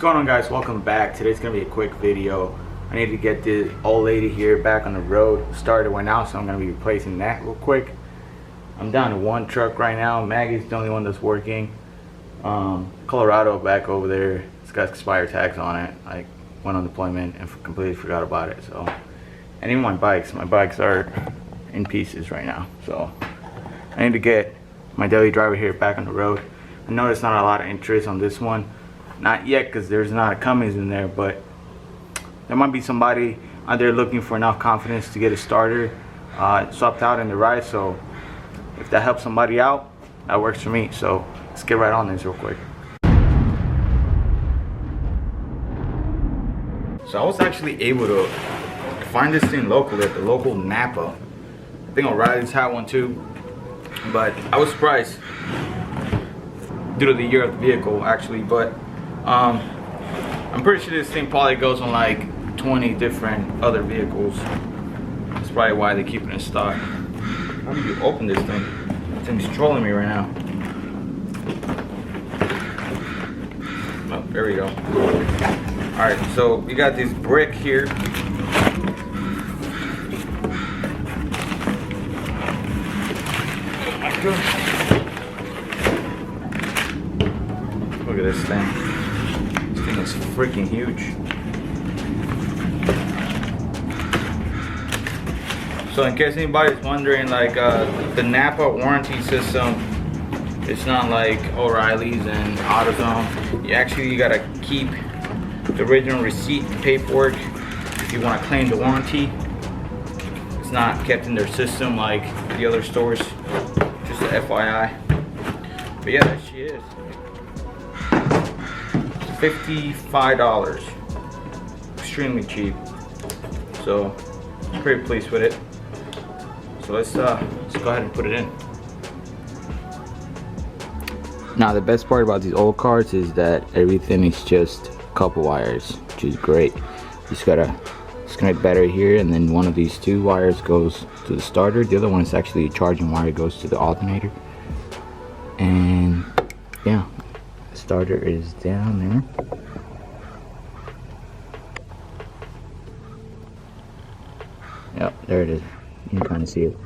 going on, guys? Welcome back. Today's gonna be a quick video. I need to get this old lady here back on the road. Starter went out, so I'm gonna be replacing that real quick. I'm down to one truck right now. Maggie's the only one that's working. Colorado back over there, it's got expired tags on it. I went on deployment and completely forgot about it. So, and even my bikes are in pieces right now. So I need to get my daily driver here back on the road. I know there's not a lot of interest on this one. Not yet, because there's not a Cummins in there, but there might be somebody out there looking for enough confidence to get a starter swapped out in the ride. So if that helps somebody out, that works for me. So let's get right on this real quick. So I was actually able to find this thing locally at the local Napa. I think O'Reilly's had one too, but I was surprised due to the year of the vehicle actually. But I'm pretty sure this thing probably goes on like 20 different other vehicles. That's probably why they keep it in stock. How do you open this thing? This thing's trolling me right now. Oh, there we go. Alright, so we got this brick here. Oh my goodness. Look at this thing. This thing is freaking huge. So in case anybody's wondering, like the Napa warranty system, it's not like O'Reilly's and AutoZone. You gotta keep the original receipt and paperwork if you want to claim the warranty. It's not kept in their system like the other stores. Just a FYI. But yeah, there she is. $55. Extremely cheap. So I'm pretty pleased with it. So let's go ahead and put it in. Now the best part about these old cars is that everything is just a couple wires, which is great. You just gotta disconnect battery here, and then one of these two wires goes to the starter. The other one is actually a charging wire, goes to the alternator. And yeah, the starter is down there. Yep, there it is. You can kind of see it.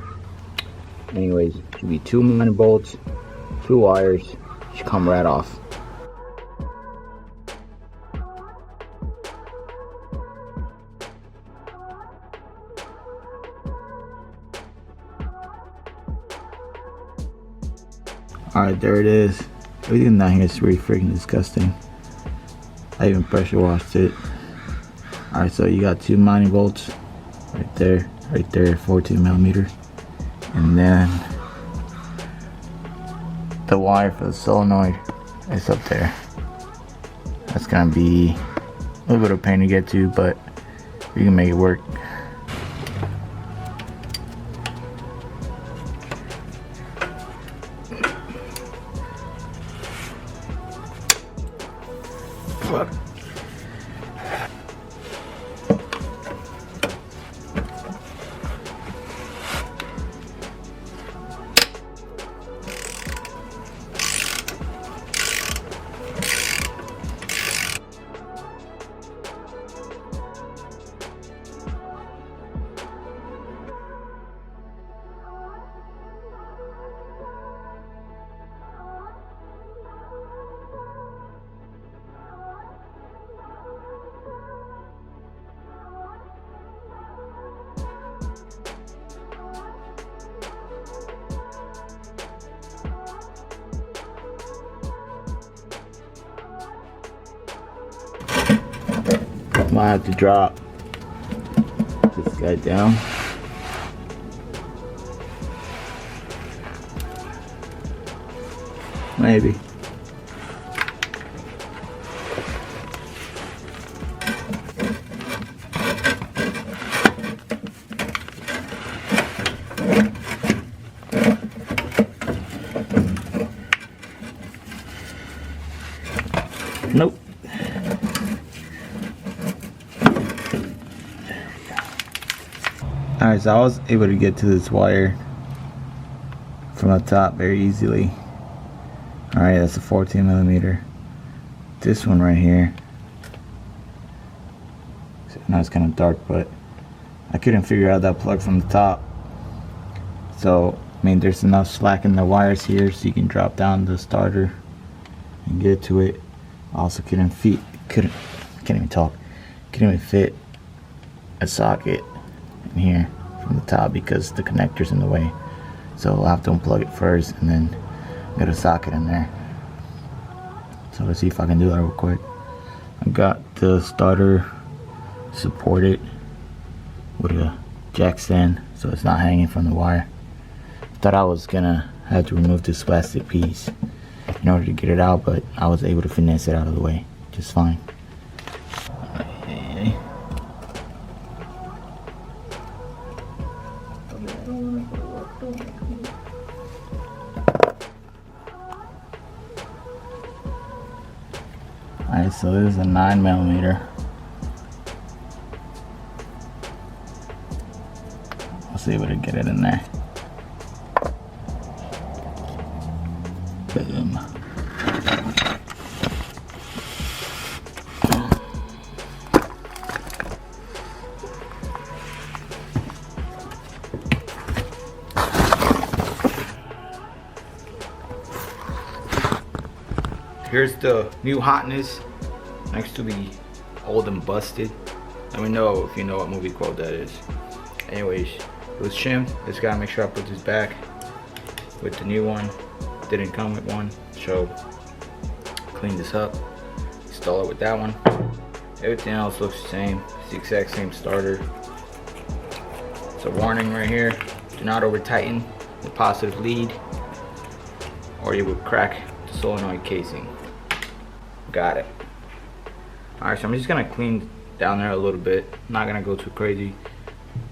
Anyways, should be 2 minor bolts, 2 wires, should come right off. Alright, there it is. Everything down here is really freaking disgusting. I even pressure washed it. Alright, so you got 2 mining bolts right there, 14 millimeter, and then the wire for the solenoid is up there. That's gonna be a little bit of pain to get to, but you can make it work. Fuck. Might have to drop this guy down. Maybe. Nope. Alright, so I was able to get to this wire from the top very easily. Alright, that's a 14 millimeter. This one right here Now it's kind of dark, but I couldn't figure out that plug from the top. So I mean, there's enough slack in the wires here so you can drop down the starter and get to it. I also can't even fit a socket in here from the top because the connector's in the way. So I'll have to unplug it first and then get a socket in there. So let's see if I can do that real quick. I've got the starter supported with a jack stand so it's not hanging from the wire. Thought I was gonna have to remove this plastic piece in order to get it out, but I was able to finesse it out of the way just fine. Okay. Alright, so this is a 9mm. I was able to get it in there. Boom. Here's the new hotness next to the old and busted. Let me know if you know what movie quote that is. Anyways, it was trimmed. Just gotta make sure I put this back with the new one. Didn't come with one, so clean this up, install it with that one. Everything else looks the same. It's the exact same starter. It's a warning right here: do not over tighten the positive lead or you would crack the solenoid casing. Got it. Alright, so I'm just gonna clean down there a little bit. I'm not gonna go too crazy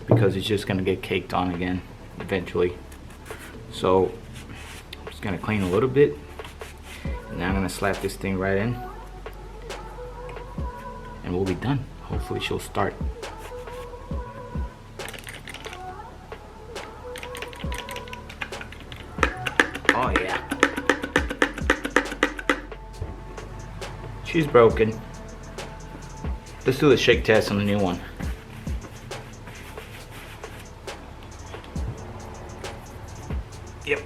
because it's just gonna get caked on again eventually. So I'm just gonna clean a little bit, and then I'm gonna slap this thing right in and we'll be done. Hopefully she'll start. Oh yeah, she's broken. Let's do the shake test on the new one. Yep,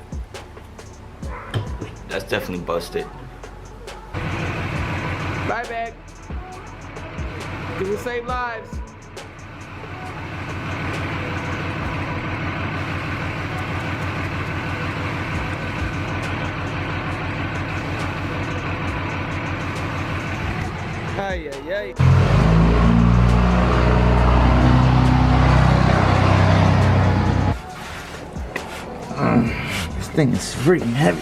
that's definitely busted. Bye, bag. This will save lives. Ay, ay, ay. This thing is freaking heavy.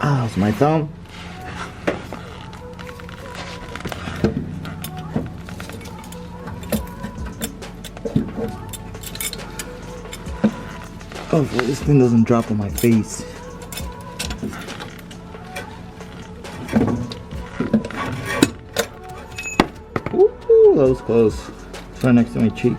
Oh, it's my thumb. Oh, well, this thing doesn't drop on my face. Ooh, that was close. It's right next to my cheek.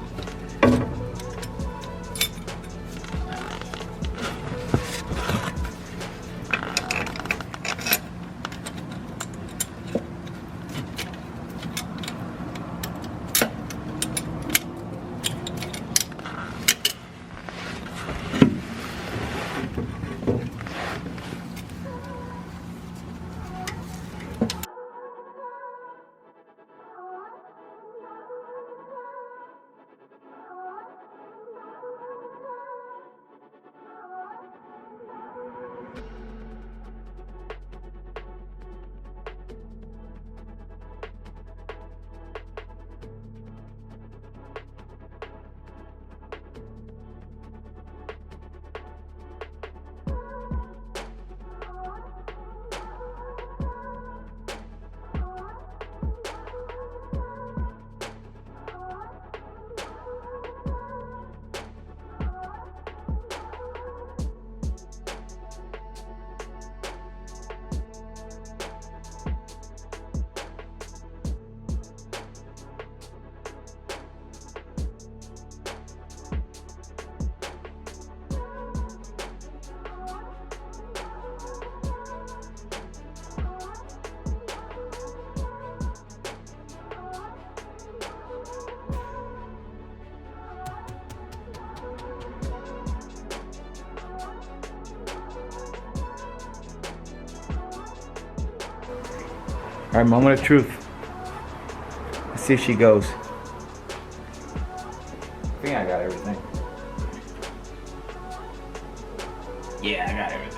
Alright, moment of truth. Let's see if she goes. I think I got everything. Yeah, I got everything.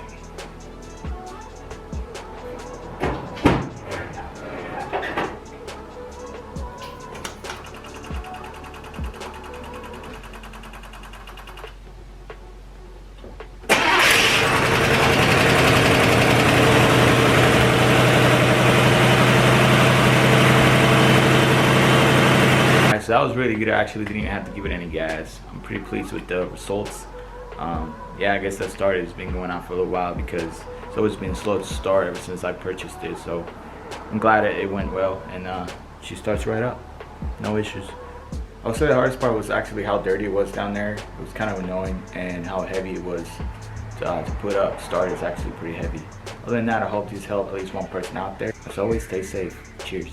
So that was really good. I actually didn't even have to give it any gas. I'm pretty pleased with the results. Yeah, I guess that started. It's been going on for a little while because it's always been slow to start ever since I purchased it. So I'm glad that it went well, and she starts right up. No issues. I would say the hardest part was actually how dirty it was down there. It was kind of annoying, and how heavy it was to put up. Start is actually pretty heavy. Other than that, I hope these help at least one person out there. As always, stay safe. Cheers.